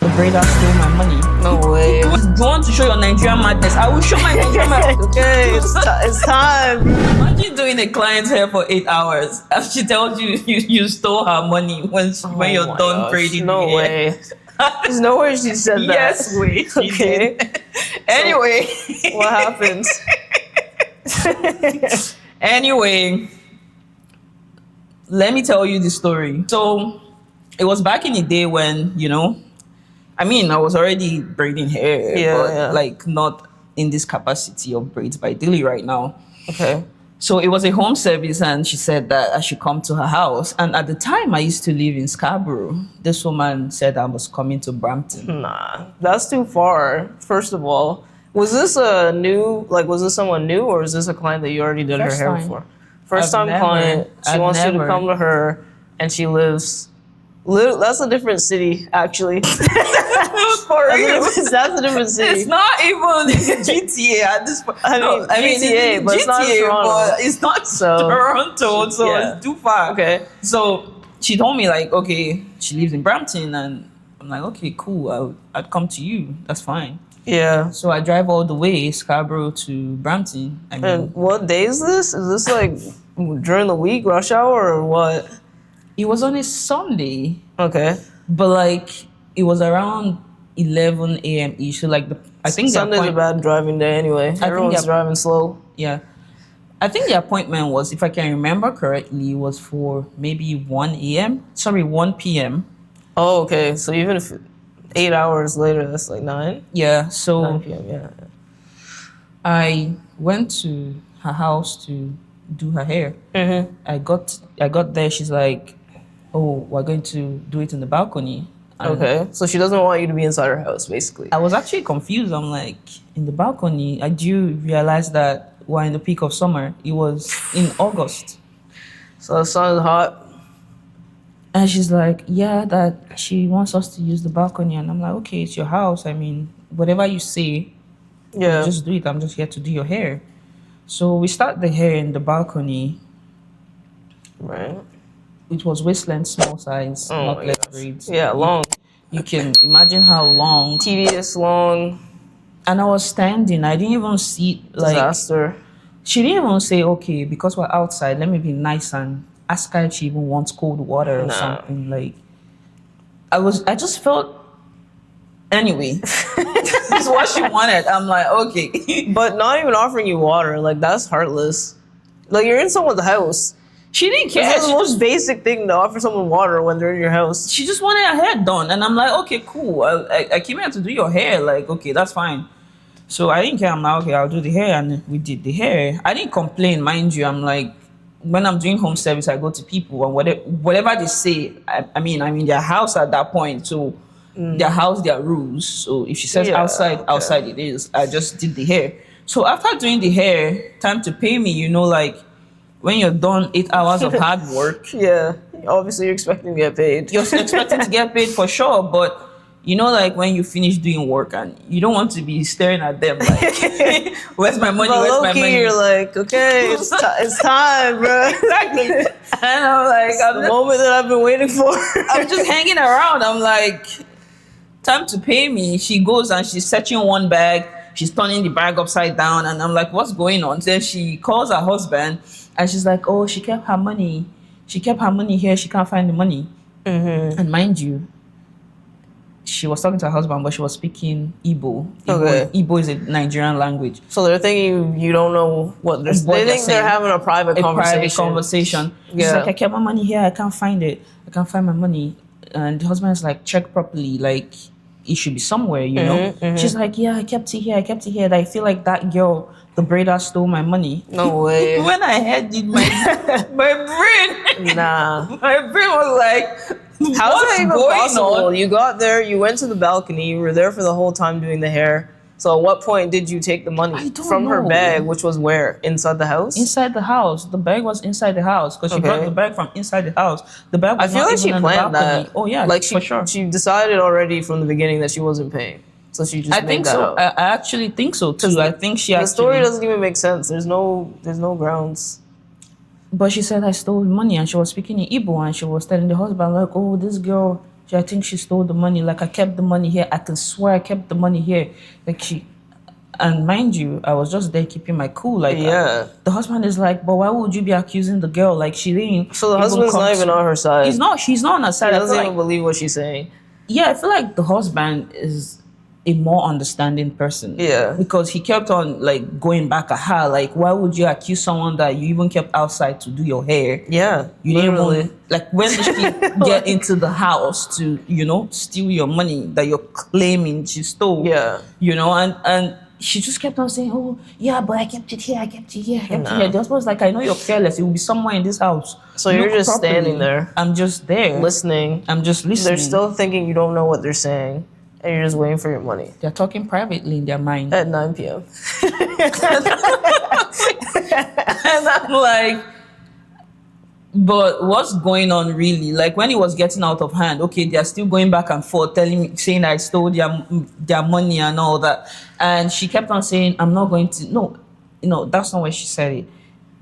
The braider stole my money. No way. Do you want to show your Nigerian madness? I will show my Nigerian madness. Okay, it's time. Imagine doing a client's hair for 8 hours and she tells you stole her money when you're my done gosh, braiding no the hair. way. There's no way she said that. Yes, wait. She Okay. did. Anyway. What happened? Anyway, let me tell you the story. So it was back in the day when, I was already braiding hair, but like not in this capacity of Braids by Dili right now. Okay. So it was a home service and she said that I should come to her house. And at the time I used to live in Scarborough. This woman said I was coming to Brampton. Nah, that's too far. First of all, was this someone new, or is this a client that you already did her hair before? First time client. She wants you to come to her, and she lives. That's a different city, actually. For real. That's a different city. It's not even GTA at this point. GTA, but it's not Toronto. But it's not Toronto, so it's too far. Okay. So she told me like, okay, she lives in Brampton, and I'm like, okay, cool. I'd come to you. That's fine. Yeah. So I drive all the way Scarborough to Brampton. And what day is this? Is this like during the week, rush hour, or what? It was on a Sunday. Okay. But like it was around 11 a.m. ish. So like I think Sunday's a bad driving day anyway. Everyone's driving slow. Yeah. I think the appointment was, if I can remember correctly, was for maybe 1 p.m. Oh, okay. So even if 8 hours later, that's like 9? Yeah. So 9 p.m., yeah. I went to her house to do her hair. Mm-hmm. I got there, she's like, oh, we're going to do it in the balcony. And okay. So she doesn't want you to be inside her house, basically. I was actually confused. I'm like, in the balcony? I do realize that we're in the peak of summer. It was in August. So the sun is hot. And she's like, yeah, that she wants us to use the balcony. And I'm like, okay, it's your house. I mean, whatever you say, just do it. I'm just here to do your hair. So we start the hair in the balcony. Right. It was waistline, small size, not less braids. Yeah, long. You can imagine how long. Tedious, long. And I was standing. I didn't even see, like... Disaster. She didn't even say, okay, because we're outside, let me be nice and ask her if she even wants cold water or something. Like, I just felt... Anyway, this is what she wanted. I'm like, okay. But not even offering you water, like, that's heartless. Like, you're in someone's house. She didn't care. It's the most basic thing to offer someone water when they're in your house. She just wanted her hair done. And I'm like, okay, cool. I came here to do your hair. Like, okay, that's fine. So I didn't care. I'm like, okay, I'll do the hair. And we did the hair. I didn't complain, mind you. I'm like, when I'm doing home service, I go to people and whatever they say, I'm in their house at that point. So their house, their rules. So if she says outside it is. I just did the hair. So after doing the hair, time to pay me, like, when you're done 8 hours of hard work. Yeah, obviously you're expecting to get paid. You're expecting to get paid for sure, but like when you finish doing work and you don't want to be staring at them like, where's my money, where's my money? You're like, okay, it's time, bro. Exactly. And I'm like, the moment that I've been waiting for. I'm just hanging around. I'm like, time to pay me. She goes and she's searching one bag. She's turning the bag upside down. And I'm like, what's going on? Then she calls her husband. And she's like, oh, she kept her money. She kept her money here. She can't find the money. Mm-hmm. And mind you, she was talking to her husband, but she was speaking Igbo. Igbo is a Nigerian language. So they're thinking you don't know what they're saying. They think they're having a private conversation. Yeah. She's like, I kept my money here. I can't find it. I can't find my money. And the husband's like, check properly. Like, it should be somewhere, know? Mm-hmm. She's like, yeah, I kept it here. I feel like that girl, the braider, stole my money. No way. When I heard it, my brain, my brain was like, how's that even possible? You got there, you went to the balcony, you were there for the whole time doing the hair. So at what point did you take the money from her bag, which was where? Inside the house? Inside the house. The bag was inside the house because she brought the bag from inside the house. The bag was I feel like she planned that. Oh yeah, like for sure. She decided already from the beginning that she wasn't paying. So she just made that up. I actually think so too. I think the story doesn't even make sense. There's no grounds. But she said I stole money and she was speaking in Igbo and she was telling the husband like, oh, this girl, I think she stole the money. Like, I kept the money here. I can swear I kept the money here. Like, and mind you, I was just there keeping my cool. Like, the husband is like, but why would you be accusing the girl? Like, she didn't. So the husband's not even on her side. She's not on her side. He doesn't even believe what she's saying. Yeah, I feel like the husband is a more understanding person. Yeah. Because he kept on like going back at her. Like, why would you accuse someone that you even kept outside to do your hair? Yeah. You didn't even, like, when did she get into the house to, steal your money that you're claiming she stole? Yeah. And she just kept on saying, oh, yeah, but I kept it here, I kept it here, I kept it here. The husband was like, I know you're careless. It will be somewhere in this house. So you're just standing there. I'm just there. Listening. I'm just listening. They're still thinking you don't know what they're saying. And you're just waiting for your money. They're talking privately in their mind. At 9 p.m. And I'm like, but what's going on really? Like, when it was getting out of hand, okay, they're still going back and forth, saying I stole their money and all that. And she kept on saying, I'm not going to, no, that's not where she said it.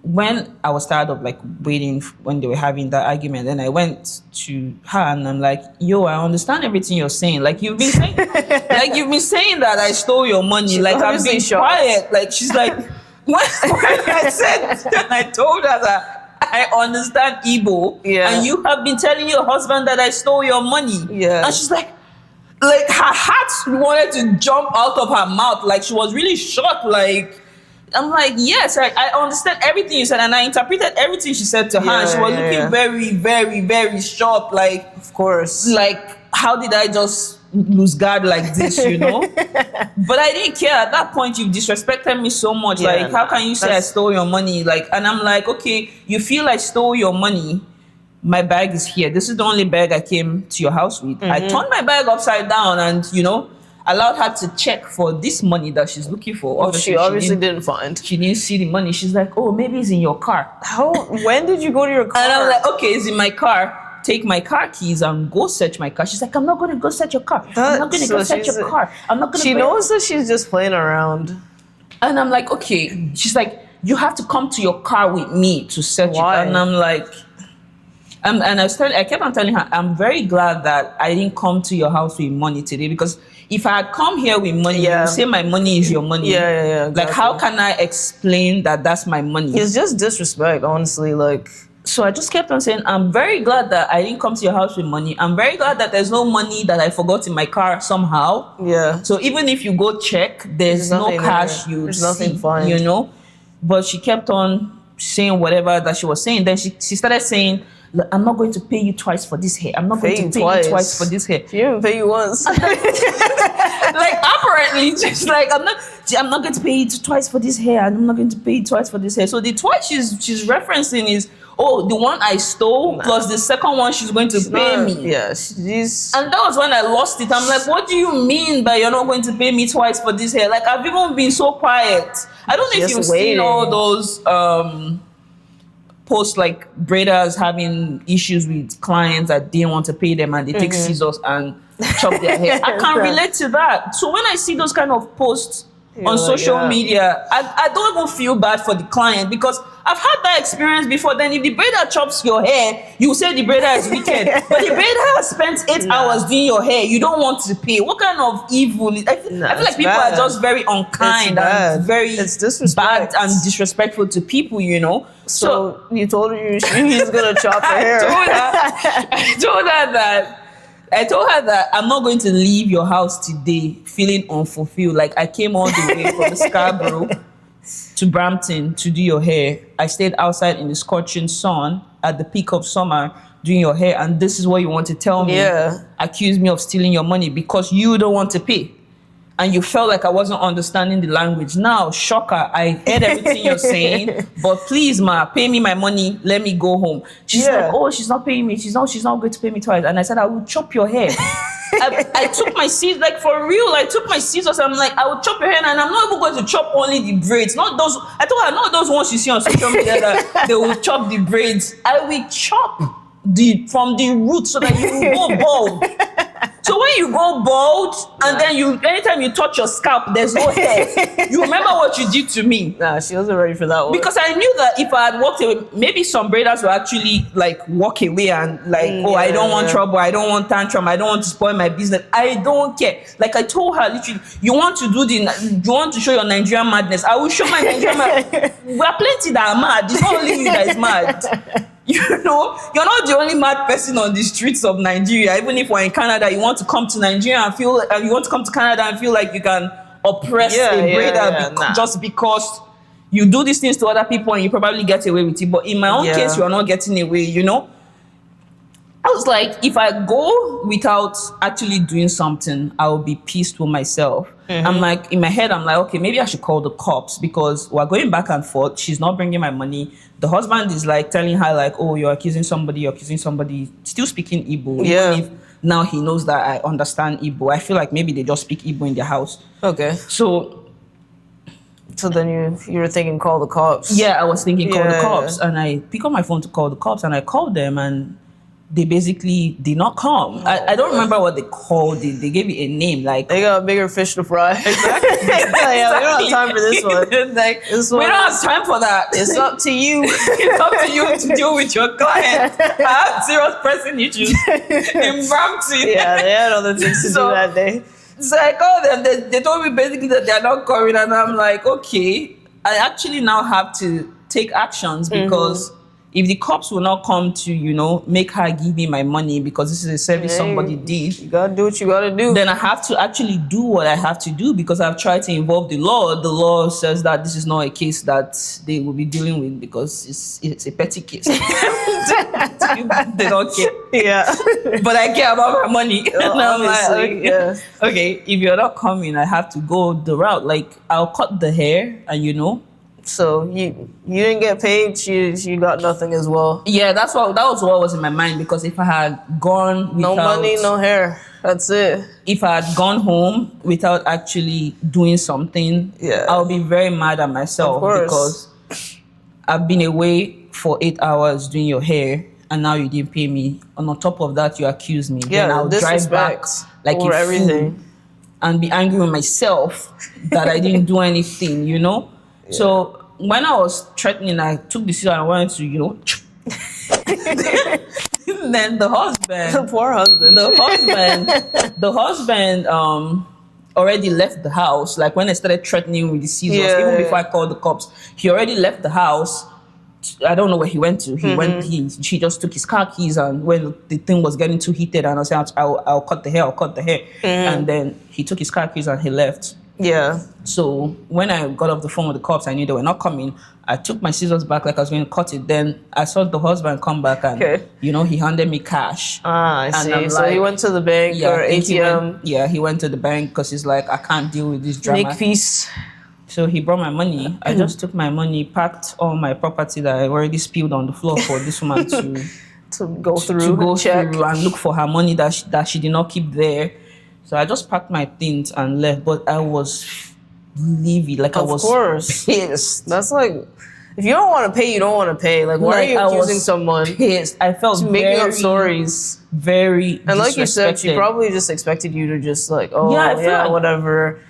When I was tired of like waiting when they were having that argument, then I went to her and I'm like, yo, I understand everything you're saying. Like, you've been saying that I stole your money. Like, I've been quiet. Like, she's like, when I told her that I understand Igbo, and you have been telling your husband that I stole your money. Yeah. And she's like her heart wanted to jump out of her mouth. Like, she was really shocked. Like, I'm like, yes, I understand everything you said, and I interpreted everything she said to her. And she was looking very, very, very shocked. Like, of course. Like, how did I just lose guard like this, But I didn't care. At that point, you've disrespected me so much. Like, how can you say I stole your money? Like, and I'm like, okay, you feel I stole your money. My bag is here. This is the only bag I came to your house with. I turned my bag upside down and, allowed her to check for this money that she's looking for. Obviously, she obviously didn't find. She didn't see the money. She's like, oh, maybe it's in your car. When did you go to your car? And I'm like, okay, it's in my car. Take my car keys and go search my car. She's like, I'm not going to go search your car. I'm not going to go search your car. I'm not going to. She knows that she's just playing around. And I'm like, okay. She's like, you have to come to your car with me to search it. And I'm like, and I kept on telling her, I'm very glad that I didn't come to your house with money today, because if I had come here with money, you would say my money is your money. Yeah. Exactly. Like, how can I explain that that's my money? It's just disrespect, honestly. Like, so I just kept on saying, I'm very glad that I didn't come to your house with money. I'm very glad that there's no money that I forgot in my car somehow. Yeah. So even if you go check, there's no cash there's nothing fine. But she kept on saying whatever that she was saying. Then she started saying, look, I'm not going to pay you twice for this hair. I'm not going to pay you twice for this hair. She didn't pay you once. Like, apparently, just like, I'm not going to pay you twice for this hair. I'm not going to pay you twice for this hair. So the twice she's referencing is, the one I stole plus the second one she's going to pay me. Yeah, she's. And that was when I lost it. I'm like, what do you mean by you're not going to pay me twice for this hair? Like, I've even been so quiet. I don't know if you've seen all those posts, like braiders having issues with clients that didn't want to pay them and they take scissors and chop their hair. I can relate to that. So when I see those kind of posts on social media, I don't even feel bad for the client, because I've had that experience before. Then if the braider chops your hair, you say the braider is wicked. But the braider has spent 8 hours doing your hair. You don't want to pay. What kind of evil? I feel like people are just very unkind and very bad and disrespectful to people, So you told her he's going to chop her hair. I told her that I'm not going to leave your house today feeling unfulfilled. Like, I came all the way from Scarborough to Brampton to do your hair. I stayed outside in the scorching sun at the peak of summer doing your hair, and this is what you want to tell me? Accuse me of stealing your money because you don't want to pay. And you felt like I wasn't understanding the language. Now, shocker, I heard everything you're saying, but please, ma, pay me my money. Let me go home. She's like, oh, she's not paying me. She's not going to pay me twice. And I said, I will chop your hair. I took my scissors, like, for real. I took my scissors. I'm like, I will chop your hair, and I'm not even going to chop only the braids. Not those. I told her, not those ones you see on social media that they will chop the braids. I will chop from the root so that you will go bald. So when you go bald and then anytime you touch your scalp, there's no hair. You remember what you did to me. Nah, she wasn't ready for that one. Because I knew that if I had walked away, maybe some braiders will actually like walk away and like, I don't want trouble, I don't want tantrum, I don't want to spoil my business. I don't care. Like I told her literally, you want to show your Nigerian madness. I will show my Nigerian madness. We are plenty that are mad. It's not only you that is mad. You know, you're not the only mad person on the streets of Nigeria. Even if we're in Canada, you want to come to Nigeria and feel, you want to come to Canada and feel like you can oppress a braider just because you do these things to other people and you probably get away with it. But in my own case, you are not getting away, you know? I was like, if I go without actually doing something, I will be pissed with myself. I'm like, in my head, I'm like, okay, maybe I should call the cops because we're going back and forth. She's not bringing my money. The husband is like telling her like, oh, you're accusing somebody, still speaking Igbo. Yeah. Even if now he knows that I understand Igbo. I feel like maybe they just speak Igbo in their house. Okay. So then you were thinking call the cops. Yeah, I was thinking call the cops. And I pick up my phone to call the cops and I called them and they basically did not come. I don't remember what they called it. They gave me a name. Like they got bigger fish to fry. Exactly. Yeah, we don't have time for this one. We don't have time for that. It's up to you. It's up to you to deal with your client. I have serious pressing issues in Brampton. Yeah, they had other things to do that day. So I called them. They told me basically that they're not coming, and I'm like, okay. I actually now have to take actions because if the cops will not come to, you know, make her give me my money because this is a service somebody did. You gotta do what you gotta do. Then I have to actually do what I have to do because I've tried to involve the law. The law says that this is not a case that they will be dealing with because it's a petty case. They don't care. Yeah. But I care about my money. And I'm like, okay, if you're not coming, I have to go the route. Like, I'll cut the hair and, you know, so you didn't get paid, she got nothing as well. Yeah, that was what was in my mind because if I had gone without, no money, no hair. That's it. If I had gone home without actually doing something, I'll be very mad at myself because I've been away for 8 hours doing your hair and now you didn't pay me. And on top of that, you accuse me. Yeah, then I'll drive back like over everything fool and be angry with myself that I didn't do anything, you know? Yeah. So when I was threatening, I took the decision I wanted to, you know. Then the husband, the poor husband, the husband already left the house. Like when I started threatening with the scissors, even before I called the cops, he already left the house. I don't know where he went to. She just took his car keys, and when the thing was getting too heated, and I said, I'll cut the hair, and then he took his car keys and he left. Yeah. So when I got off the phone with the cops, I knew they were not coming. I took my scissors back like I was going to cut it. Then I saw the husband come back and, you know, he handed me cash. Ah, I see. So he went to the bank or ATM. He went to the bank because he's like, I can't deal with this drama. Make peace. So he brought my money. I just took my money, packed all my property that I already spilled on the floor for this woman to go through and look for her money that she did not keep there. So I just packed my things and left, but I was livid. Like I was pissed. That's like, if you don't want to pay, you don't want to pay. Like, why are you accusing someone? Pissed. I felt making up stories. Very and like you said, she probably just expected you to just like, whatever,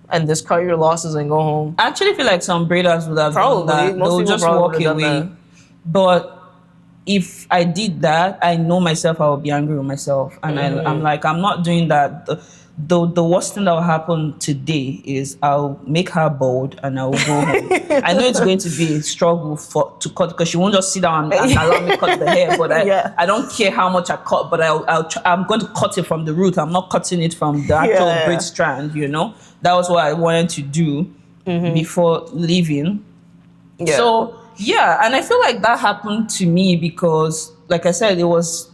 and just cut your losses and go home. I actually feel like some braiders would have done that. They'll just walk away. But if I did that, I know myself, I will be angry with myself. And I'm like, I'm not doing that. The worst thing that will happen today is I'll make her bold and I will go home. I know it's going to be a struggle to cut because she won't just sit down and allow me cut the hair. But I don't care how much I cut, but I'm going to cut it from the root. I'm not cutting it from the actual braid strand, you know? That was what I wanted to do before leaving. Yeah. So, and I feel like that happened to me because, like I said, it was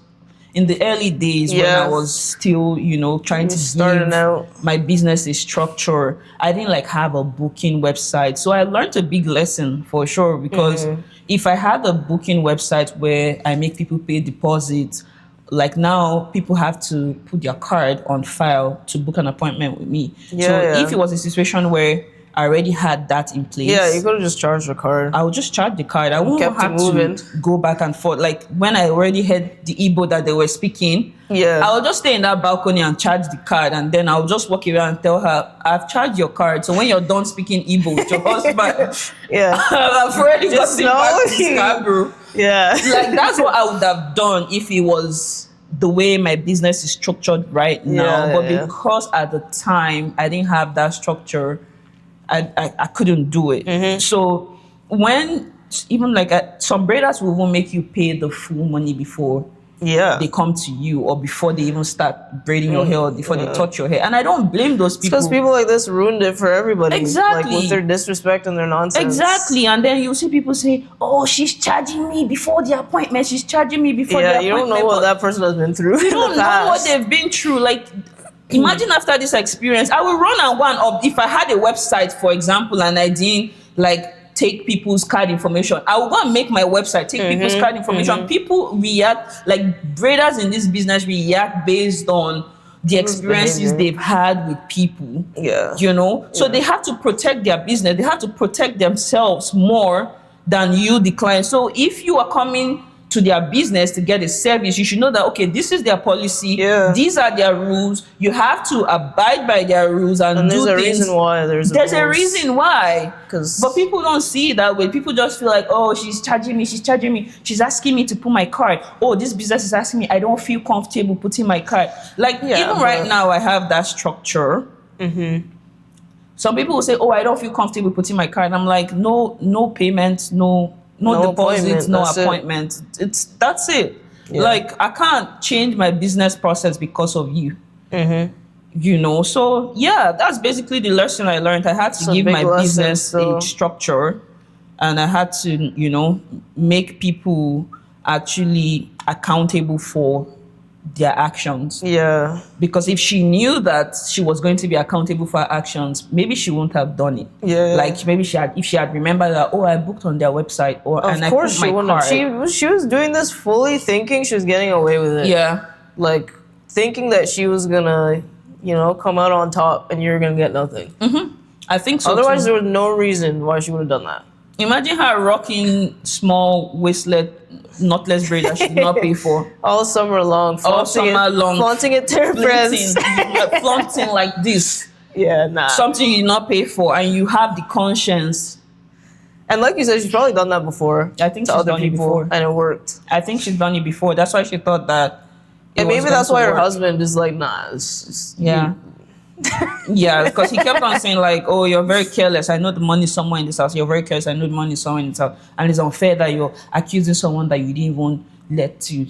in the early days when I was still, you know, trying to start out my business a structure. I didn't like have a booking website. So I learned a big lesson for sure because if I had a booking website where I make people pay deposits, like now people have to put their card on file to book an appointment with me. So if it was a situation where I already had that in place. Yeah, you could have just charged the card. I would just charge the card. I wouldn't have to go back and forth. Like when I already heard the Igbo that they were speaking, I would just stay in that balcony and charge the card, and then I'll just walk around and tell her, I've charged your card. So when you're done speaking Igbo with your husband, I've already got it back to Scarborough. Yeah. Like that's what I would have done if it was the way my business is structured right now. But because at the time I didn't have that structure, I couldn't do it. So when even like some braiders will even make you pay the full money before they come to you, or before they even start braiding your hair, or before they touch your hair. And I don't blame those people. Because people like this ruined it for everybody. Exactly. Like with their disrespect and their nonsense. Exactly. And then you see people say, oh, she's charging me before the appointment. She's charging me before the appointment. Yeah, you don't know what that person has been through. You don't know what they've been through. Like, imagine after this experience, I will run and go and up. If I had a website, for example, and I didn't like take people's card information, I will go and make my website, take people's card information. People react, like braiders in this business react based on the experiences they've had with people. You know? So they have to protect their business. They have to protect themselves more than you, the client. So if you are coming to their business to get a service, you should know that, okay, this is their policy. These are their rules. You have to abide by their rules and do there's things. A reason why. There's a reason why. But people don't see it that way. People just feel like, oh, she's charging me. She's asking me to put my card. Oh, this business is asking me. I don't feel comfortable putting my card. Like even right now, I have that structure. Some people will say, oh, I don't feel comfortable putting my card. I'm like, no payments, no deposits, no appointment. That's it. Like I can't change my business process because of you. You know, so that's basically the lesson I learned. I had to give my business a structure, and I had to, you know, make people actually accountable for their actions. Because if she knew that she was going to be accountable for her actions, maybe she wouldn't have done it. Like maybe if she had remembered that, oh, I booked on their website, or of course she wouldn't. She was doing this fully thinking she was getting away with it. Like thinking that she was gonna, you know, come out on top and you're gonna get nothing. I think so. Otherwise, there was no reason why she would have done that. Imagine her rocking small waistlet knotless braid that she did not pay for. All summer long. Flaunting it to her friends. Flaunting like this. Nah. Something you did not pay for, and you have the conscience. And like you said, she's probably done that before. I think she's done it before. And it worked. I think she's done it before. That's why she thought that. And maybe that's why her husband is like, nah. Because he kept on saying like, oh, you're very careless. I know the money's somewhere in this house. You're very careless. I know the money's somewhere in this house. And it's unfair that you're accusing someone that you didn't even let to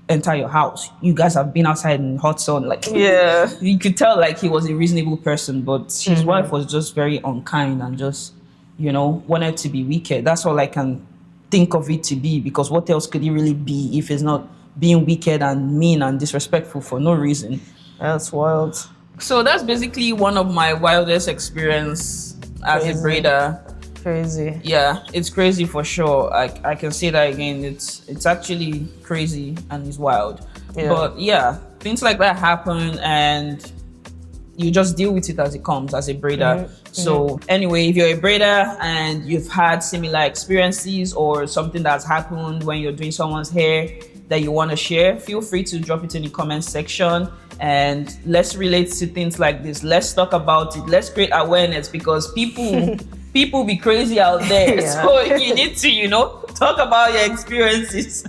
enter your house. You guys have been outside in hot sun. Like, you could tell like he was a reasonable person, but his wife was just very unkind and just, you know, wanted to be wicked. That's all I can think of it to be, because what else could he really be if it's not being wicked and mean and disrespectful for no reason? That's wild. So that's basically one of my wildest experience as a braider. Crazy. Yeah, it's crazy for sure. I can say that again. It's actually crazy and it's wild. But things like that happen, and you just deal with it as it comes as a braider. So anyway, if you're a braider and you've had similar experiences or something that's happened when you're doing someone's hair that you want to share, feel free to drop it in the comment section. And let's relate to things like this. Let's talk about it. Let's create awareness, because people be crazy out there. So you need to, you know, talk about your experiences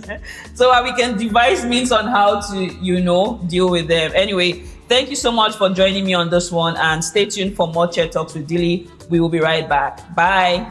so that we can devise means on how to, you know, deal with them. Anyway, thank you so much for joining me on this one, and stay tuned for more Chair Talks with Dili. We will be right back. Bye.